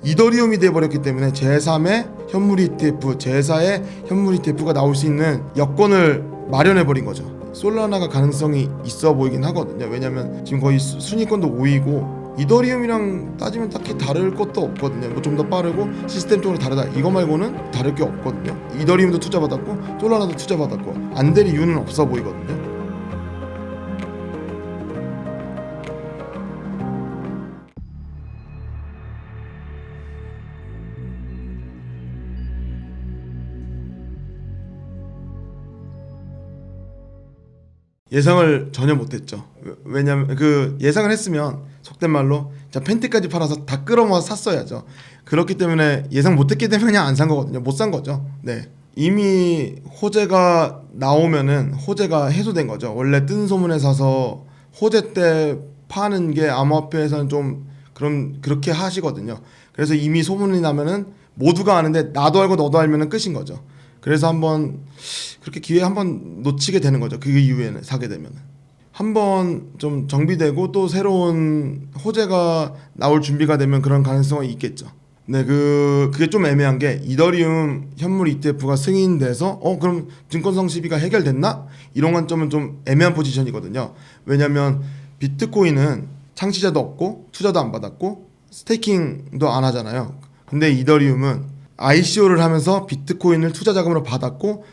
이더리움이 돼버렸기 때문에 제3의 현물 ETF, 제4의 현물 ETF가 나올 수 있는 여건을 마련해버린 거죠. 솔라나가 가능성이 있어 보이긴 하거든요. 왜냐면 지금 거의 순위권도 5위고 이더리움이랑 따지면 딱히 다를 것도 없거든요. 뭐 좀 더 빠르고 시스템적으로 다르다 이거 말고는 다를 게 없거든요. 이더리움도 투자받았고 솔라나도 투자받았고 안 될 이유는 없어 보이거든요. 예상을 전혀 못했죠. 왜냐면 그 예상을 했으면 속된 말로 자 팬티까지 팔아서 다 끌어모아서 샀어야죠. 그렇기 때문에 예상 못했기 때문에 그냥 안 산 거거든요. 못 산 거죠. 네. 이미 호재가 나오면은 호재가 해소된 거죠. 원래 뜬 소문에 사서 호재 때 파는 게 암호화폐에서는 좀 그렇게 하시거든요. 그래서 이미 소문이 나면은 모두가 아는데 나도 알고 너도 알면은 끝인 거죠. 그래서 한번 그렇게 기회 한번 놓치게 되는 거죠. 그 이후에는 사게 되면은 한번 좀 정비되고 또 새로운 호재가 나올 준비가 되면 그런 가능성이 있겠죠. 네, 그게 좀 애매한 게 이더리움 현물 ETF가 승인돼서 그럼 증권성 시비가 해결됐나? 이런 관점은 좀 애매한 포지션이거든요. 왜냐면 비트코인은 창시자도 없고 투자도 안 받았고 스테이킹도 안 하잖아요. 근데 이더리움은 ICO를 하면서 비트코인을 투자 자금으로 받았고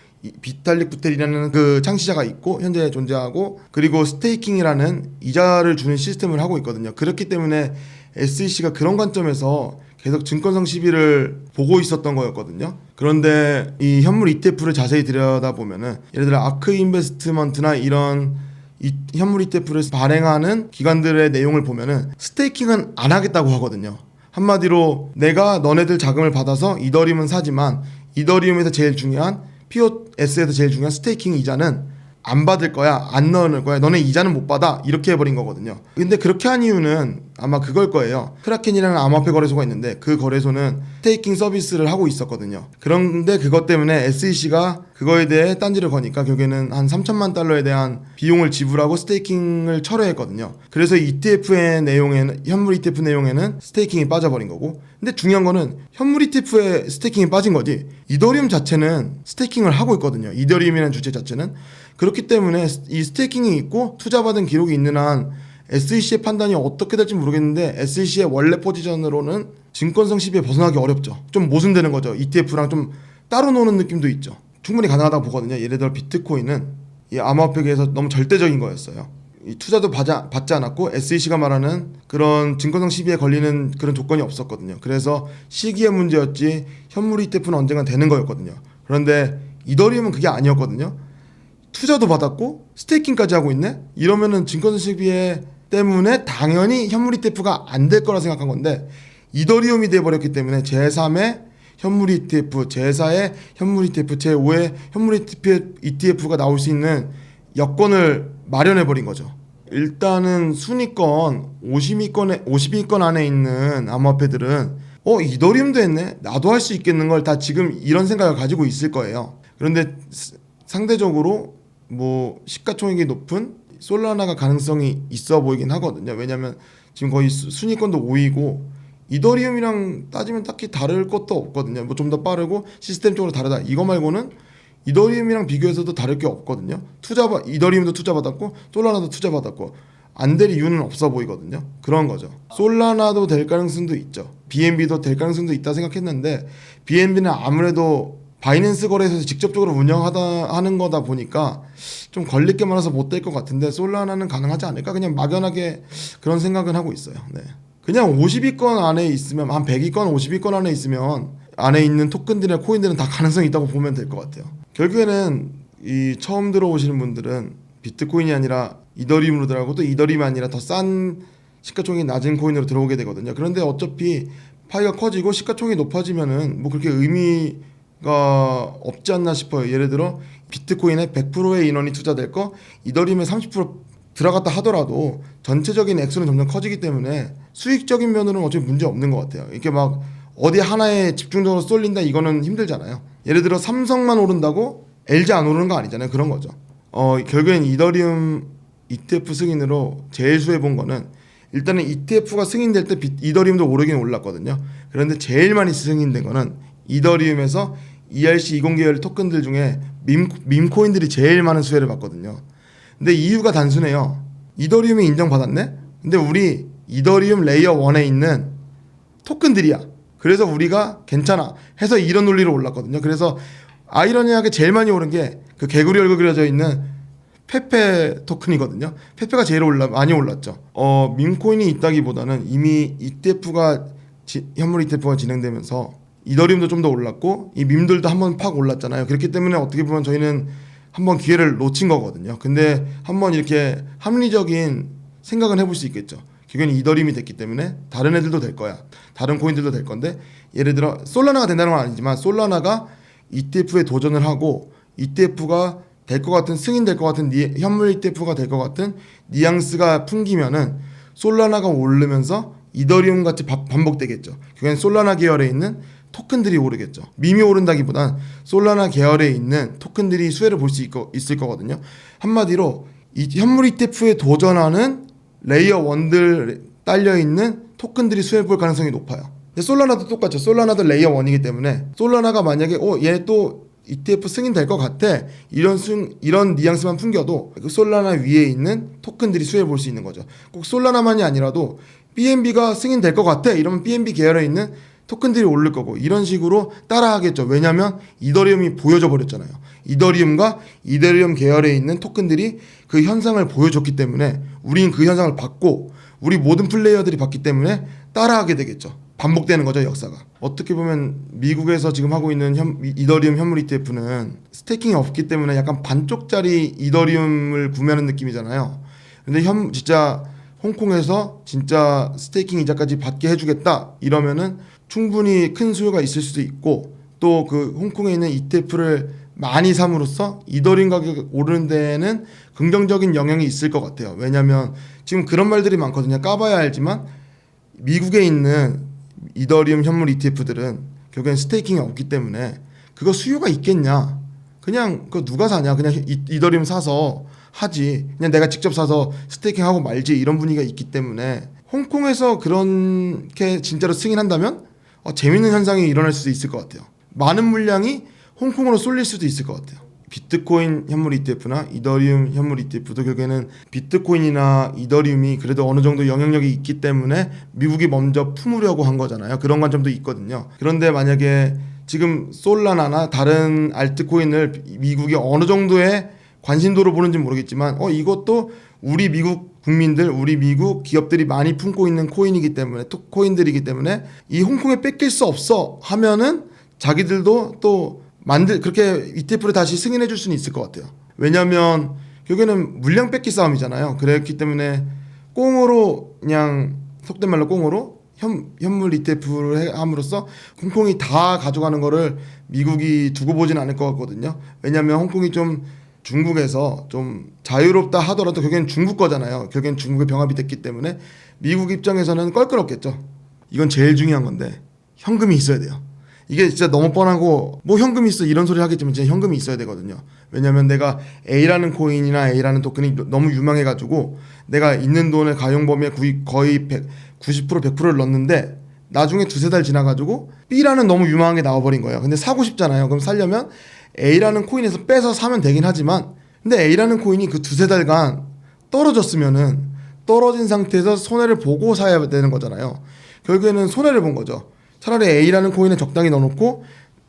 비탈릭 부텔이라는 그 창시자가 있고 현재 존재하고 그리고 스테이킹이라는 이자를 주는 시스템을 하고 있거든요. 그렇기 때문에 SEC가 그런 관점에서 계속 증권성 시비를 보고 있었던 거였거든요. 그런데 이 현물 ETF를 자세히 들여다보면은 예를 들어 아크 인베스트먼트나 이런 현물 ETF를 발행하는 기관들의 내용을 보면은 스테이킹은 안 하겠다고 하거든요. 한마디로 내가 너네들 자금을 받아서 이더리움은 사지만 이더리움에서 제일 중요한 POS에서 제일 중요한 스테이킹 이자는 안 받을 거야, 안 넣을 거야, 너네 이자는 못 받아 이렇게 해버린 거거든요. 근데 그렇게 한 이유는 아마 그걸 거예요. 크라켄이라는 암호화폐 거래소가 있는데 그 거래소는 스테이킹 서비스를 하고 있었거든요. 그런데 그것 때문에 SEC가 그거에 대해 딴지를 거니까 결국에는 한 3천만 달러에 대한 비용을 지불하고 스테이킹을 철회했거든요. 그래서 ETF의 내용에는 현물 ETF 내용에는 스테이킹이 빠져버린 거고, 근데 중요한 거는 현물 ETF에 스테이킹이 빠진 거지 이더리움 자체는 스테이킹을 하고 있거든요. 이더리움이라는 주체 자체는. 그렇기 때문에 이 스테이킹이 있고 투자받은 기록이 있는 한 SEC의 판단이 어떻게 될지 모르겠는데 SEC의 원래 포지션으로는 증권성 시비에 벗어나기 어렵죠. 좀 모순되는 거죠. ETF랑 좀 따로 노는 느낌도 있죠. 충분히 가능하다고 보거든요. 예를 들어 비트코인은 이 암호화폐계에서 너무 절대적인 거였어요. 이 투자도 받지 않았고 SEC가 말하는 그런 증권성 시비에 걸리는 그런 조건이 없었거든요. 그래서 시기의 문제였지 현물 ETF는 언젠가 되는 거였거든요. 그런데 이더리움은 그게 아니었거든요. 투자도 받았고 스테이킹까지 하고 있네? 이러면은 증권성 시비에 때문에 당연히 현물 ETF가 안 될 거라 생각한 건데 이더리움이 돼버렸기 때문에 제3의 현물 ETF, 제4의 현물 ETF, 제5의 현물 ETF가 나올 수 있는 여건을 마련해버린 거죠. 일단은 순위권 50위권 안에 있는 암호화폐들은 이더리움도 했네? 나도 할 수 있겠는 걸 다 지금 이런 생각을 가지고 있을 거예요. 그런데 상대적으로 뭐 시가총액이 높은 솔라나가 가능성이 있어 보이긴 하거든요. 왜냐면 지금 거의 순위권도 5위고 이더리움이랑 따지면 딱히 다를 것도 없거든요. 뭐 좀 더 빠르고 시스템적으로 다르다 이거 말고는 이더리움이랑 비교해서도 다를 게 없거든요. 이더리움도 투자받았고 솔라나도 투자받았고 안 될 이유는 없어 보이거든요. 그런 거죠. 솔라나도 될 가능성도 있죠. BNB도 될 가능성도 있다 생각했는데 BNB는 아무래도 바이낸스 거래소에서 직접적으로 하는 거다 보니까 좀 걸릴 게 많아서 못 될 것 같은데 솔라나는 가능하지 않을까? 그냥 막연하게 그런 생각은 하고 있어요. 네. 그냥 50위권 안에 있으면 한 100위권, 50위권 안에 있으면 안에 있는 토큰들이나 코인들은 다 가능성이 있다고 보면 될 것 같아요. 결국에는 이 처음 들어오시는 분들은 비트코인이 아니라 이더리움으로 들어가고 또 이더리움이 아니라 더 싼 시가총액이 낮은 코인으로 들어오게 되거든요. 그런데 어차피 파이가 커지고 시가총액이 높아지면은 뭐 그렇게 의미가 없지 않나 싶어요. 예를 들어 비트코인에 100%의 인원이 투자될 거 이더리움에 30% 들어갔다 하더라도 전체적인 액수는 점점 커지기 때문에 수익적인 면으로는 어차피 문제 없는 것 같아요. 이렇게 막 어디 하나에 집중적으로 쏠린다 이거는 힘들잖아요. 예를 들어 삼성만 오른다고 LG 안 오르는 거 아니잖아요. 그런 거죠. 결국엔 이더리움 ETF 승인으로 제일 수해본 거는 일단은 ETF가 승인될 때 이더리움도 오르긴 올랐거든요. 그런데 제일 많이 승인된 거는 이더리움에서 ERC20 계열 토큰들 중에 밈코인들이 제일 많은 수혜를 받거든요. 근데 이유가 단순해요. 이더리움이 인정받았네? 근데 우리 이더리움 레이어 1에 있는 토큰들이야. 그래서 우리가 괜찮아 해서 이런 논리로 올랐거든요. 그래서 아이러니하게 제일 많이 오른 게 그 개구리 얼굴 그려져 있는 페페 토큰이거든요. 페페가 제일 많이 올랐죠. 밈코인이 있다기보다는 이미 ETF가 현물 ETF가 진행되면서 이더리움도 좀 더 올랐고 이 밈들도 한번 팍 올랐잖아요. 그렇기 때문에 어떻게 보면 저희는 한번 기회를 놓친 거거든요. 근데 한번 이렇게 합리적인 생각은 해볼 수 있겠죠. 결국엔 이더리움이 됐기 때문에 다른 애들도 될 거야. 다른 코인들도 될 건데 예를 들어 솔라나가 된다는 건 아니지만 솔라나가 ETF에 도전을 하고 ETF가 될 것 같은 승인될 것 같은 현물 ETF가 될 것 같은 뉘앙스가 풍기면은 솔라나가 오르면서 이더리움 같이 반복되겠죠. 결국엔 솔라나 계열에 있는 토큰들이 오르겠죠. 밈이 오른다기보단 솔라나 계열에 있는 토큰들이 수혜를 볼 수 있을 거거든요. 한마디로 이 현물 ETF에 도전하는 레이어 1들 딸려있는 토큰들이 수혜를 볼 가능성이 높아요. 근데 솔라나도 똑같죠. 솔라나도 레이어 1이기 때문에 솔라나가 만약에 얘 또 ETF 승인될 것 같아 이런 뉘앙스만 풍겨도 그 솔라나 위에 있는 토큰들이 수혜를 볼 수 있는 거죠. 꼭 솔라나만이 아니라도 BNB가 승인될 것 같아 이러면 BNB 계열에 있는 토큰들이 오를 거고 이런 식으로 따라하겠죠. 왜냐하면 이더리움이 보여져 버렸잖아요. 이더리움과 이더리움 계열에 있는 토큰들이 그 현상을 보여줬기 때문에 우린 그 현상을 봤고 우리 모든 플레이어들이 봤기 때문에 따라하게 되겠죠. 반복되는 거죠, 역사가. 어떻게 보면 미국에서 지금 하고 있는 이더리움 현물 ETF는 스테이킹이 없기 때문에 약간 반쪽짜리 이더리움을 구매하는 느낌이잖아요. 근데 진짜 홍콩에서 진짜 스테이킹 이자까지 받게 해주겠다 이러면은 충분히 큰 수요가 있을 수도 있고 또 그 홍콩에 있는 ETF를 많이 삼으로써 이더리움 가격이 오르는 데에는 긍정적인 영향이 있을 것 같아요. 왜냐하면 지금 그런 말들이 많거든요. 까봐야 알지만 미국에 있는 이더리움 현물 ETF들은 결국엔 스테이킹이 없기 때문에 그거 수요가 있겠냐? 그냥 그거 누가 사냐? 그냥 이더리움 사서 하지. 그냥 내가 직접 사서 스테이킹하고 말지 이런 분위기가 있기 때문에 홍콩에서 그렇게 진짜로 승인한다면 재밌는 현상이 일어날 수도 있을 것 같아요. 많은 물량이 홍콩으로 쏠릴 수도 있을 것 같아요. 비트코인 현물 ETF나 이더리움 현물 ETF도 결국에는 비트코인이나 이더리움이 그래도 어느 정도 영향력이 있기 때문에 미국이 먼저 품으려고 한 거잖아요. 그런 관점도 있거든요. 그런데 만약에 지금 솔라나나 다른 알트코인을 미국이 어느 정도의 관심도로 보는지 모르겠지만 이것도 우리 미국 국민들, 우리 미국 기업들이 많이 품고 있는 코인이기 때문에 코인들이기 때문에 이 홍콩에 뺏길 수 없어 하면은 자기들도 또 그렇게 ETF를 다시 승인해 줄 수는 있을 것 같아요. 왜냐하면 결국에는 물량 뺏기 싸움이잖아요. 그랬기 때문에 꽁으로 그냥 속된 말로 꽁으로 현물 ETF를 함으로써 홍콩이 다 가져가는 거를 미국이 두고 보진 않을 것 같거든요. 왜냐하면 홍콩이 좀 중국에서 좀 자유롭다 하더라도 결국엔 중국 거잖아요. 결국엔 중국에 병합이 됐기 때문에 미국 입장에서는 껄끄럽겠죠. 이건 제일 중요한 건데 현금이 있어야 돼요. 이게 진짜 너무 뻔하고 뭐 현금이 있어 이런 소리 하겠지만 진짜 현금이 있어야 되거든요. 왜냐면 내가 A라는 코인이나 A라는 토큰이 너무 유망해가지고 내가 있는 돈의 가용 범위에 거의 90% 100%를 넣었는데 나중에 두세 달 지나가지고 B라는 너무 유망한 게 나와버린 거예요. 근데 사고 싶잖아요. 그럼 사려면 A라는 코인에서 빼서 사면 되긴 하지만 근데 A라는 코인이 그 두세 달간 떨어졌으면은 떨어진 상태에서 손해를 보고 사야 되는 거잖아요. 결국에는 손해를 본 거죠. 차라리 A라는 코인에 적당히 넣어놓고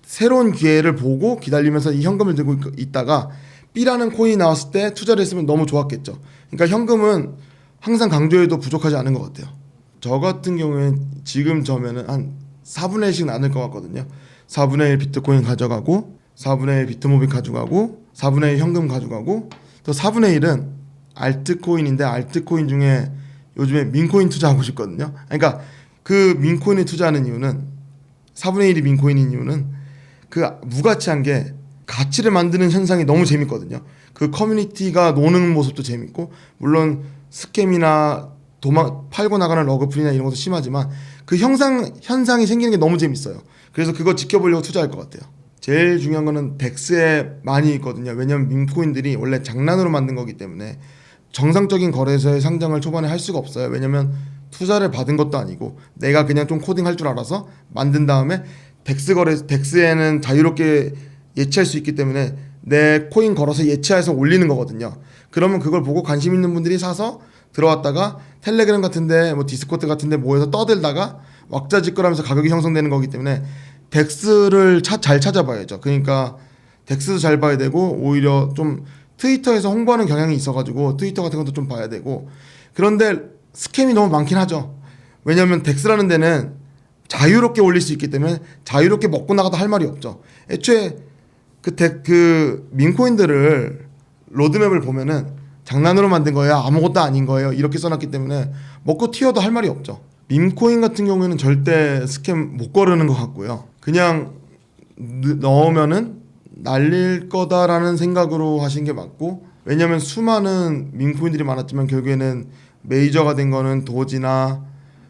새로운 기회를 보고 기다리면서 이 현금을 들고 있다가 B라는 코인이 나왔을 때 투자를 했으면 너무 좋았겠죠. 그러니까 현금은 항상 강조해도 부족하지 않은 것 같아요. 저 같은 경우에는 지금 저면은 한 4분의 1씩 나눌 것 같거든요. 4분의 1 비트코인 가져가고 4분의 1 비트모비 가져가고 4분의 1 현금 가져가고 또 4분의 1은 알트코인인데 알트코인 중에 요즘에 민코인 투자하고 싶거든요. 그러니까 그 민코인에 투자하는 이유는 4분의 1이 민코인인 이유는 그 무가치한 게 가치를 만드는 현상이 너무 재밌거든요. 그 커뮤니티가 노는 모습도 재밌고 물론 스캠이나 팔고 나가는 러그풀이나 이런 것도 심하지만 그 현상이 생기는 게 너무 재밌어요. 그래서 그거 지켜보려고 투자할 것 같아요. 제일 중요한 거는 덱스에 많이 있거든요. 왜냐면 민코인들이 원래 장난으로 만든 거기 때문에 정상적인 거래소에 상장을 초반에 할 수가 없어요. 왜냐면 투자를 받은 것도 아니고 내가 그냥 좀 코딩할 줄 알아서 만든 다음에 덱스에는 자유롭게 예치할 수 있기 때문에 내 코인 걸어서 예치해서 올리는 거거든요. 그러면 그걸 보고 관심 있는 분들이 사서 들어왔다가 텔레그램 같은데 뭐 디스코드 같은데 모여서 떠들다가 왁자지껄하면서 가격이 형성되는 거기 때문에 덱스를 잘 찾아봐야죠. 그러니까 덱스도 잘 봐야 되고 오히려 좀 트위터에서 홍보하는 경향이 있어가지고 트위터 같은 것도 좀 봐야 되고 그런데 스캠이 너무 많긴 하죠. 왜냐하면 덱스라는 데는 자유롭게 올릴 수 있기 때문에 자유롭게 먹고 나가도 할 말이 없죠. 애초에 그 밈코인들을 로드맵을 보면은 장난으로 만든 거예요, 아무것도 아닌 거예요 이렇게 써놨기 때문에 먹고 튀어도 할 말이 없죠. 밈코인 같은 경우에는 절대 스캠 못 거르는 것 같고요. 그냥 넣으면은 날릴 거다라는 생각으로 하신 게 맞고, 왜냐면 수많은 밈코인들이 많았지만 결국에는 메이저가 된 거는 도지나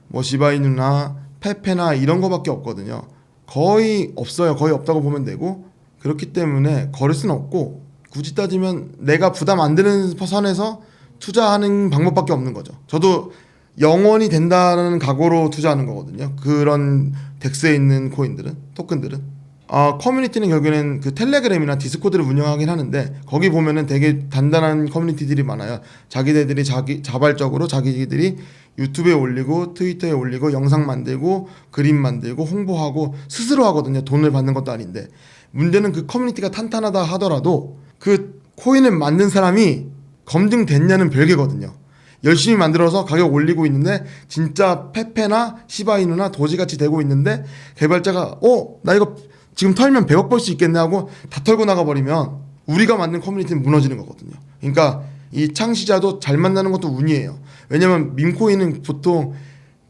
뭐 시바이누나 페페나 이런 거밖에 없거든요. 거의 없어요. 거의 없다고 보면 되고, 그렇기 때문에 거를 수는 없고, 굳이 따지면 내가 부담 안 드는 선에서 투자하는 방법밖에 없는 거죠. 저도 영원히 된다는 각오로 투자하는 거거든요. 그런 덱스에 있는 코인들은, 토큰들은. 커뮤니티는 결국에는 그 텔레그램이나 디스코드를 운영하긴 하는데 거기 보면은 되게 단단한 커뮤니티들이 많아요. 자기네들이 자발적으로 자기들이 유튜브에 올리고 트위터에 올리고 영상 만들고 그림 만들고 홍보하고 스스로 하거든요. 돈을 받는 것도 아닌데. 문제는 그 커뮤니티가 탄탄하다 하더라도 그 코인을 만든 사람이 검증됐냐는 별개거든요. 열심히 만들어서 가격 올리고 있는데 진짜 페페나 시바이누나 도지같이 되고 있는데 개발자가 나 이거 지금 털면 100억 벌 수 있겠네 하고 다 털고 나가버리면 우리가 만든 커뮤니티는 무너지는 거거든요. 그러니까 이 창시자도 잘 만나는 것도 운이에요. 왜냐면 밈코인은 보통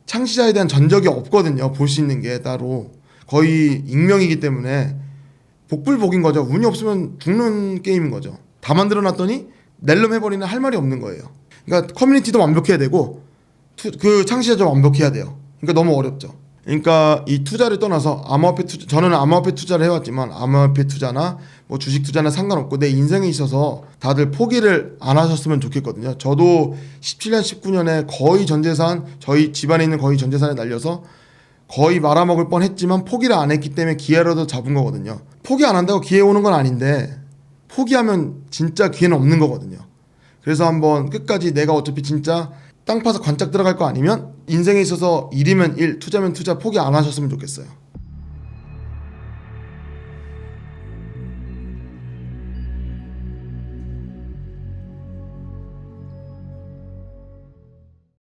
창시자에 대한 전적이 없거든요. 볼 수 있는 게 따로 거의 익명이기 때문에 복불복인 거죠. 운이 없으면 죽는 게임인 거죠. 다 만들어놨더니 낼름 해버리는 할 말이 없는 거예요. 그러니까 커뮤니티도 완벽해야 되고 그 창시자도 완벽해야 돼요. 그러니까 너무 어렵죠. 그러니까 이 투자를 떠나서 암호화폐 투자, 저는 암호화폐 투자를 해왔지만 암호화폐 투자나 뭐 주식 투자나 상관없고 내 인생에 있어서 다들 포기를 안 하셨으면 좋겠거든요. 저도 17년 19년에 거의 전 재산, 저희 집안에 있는 거의 전 재산에 날려서 거의 말아먹을 뻔했지만 포기를 안 했기 때문에 기회라도 잡은 거거든요. 포기 안 한다고 기회 오는 건 아닌데 포기하면 진짜 기회는 없는 거거든요. 그래서 한번 끝까지 내가 어차피 진짜 땅 파서 관짝 들어갈 거 아니면 인생에 있어서 일이면 일, 투자면 투자 포기 안 하셨으면 좋겠어요.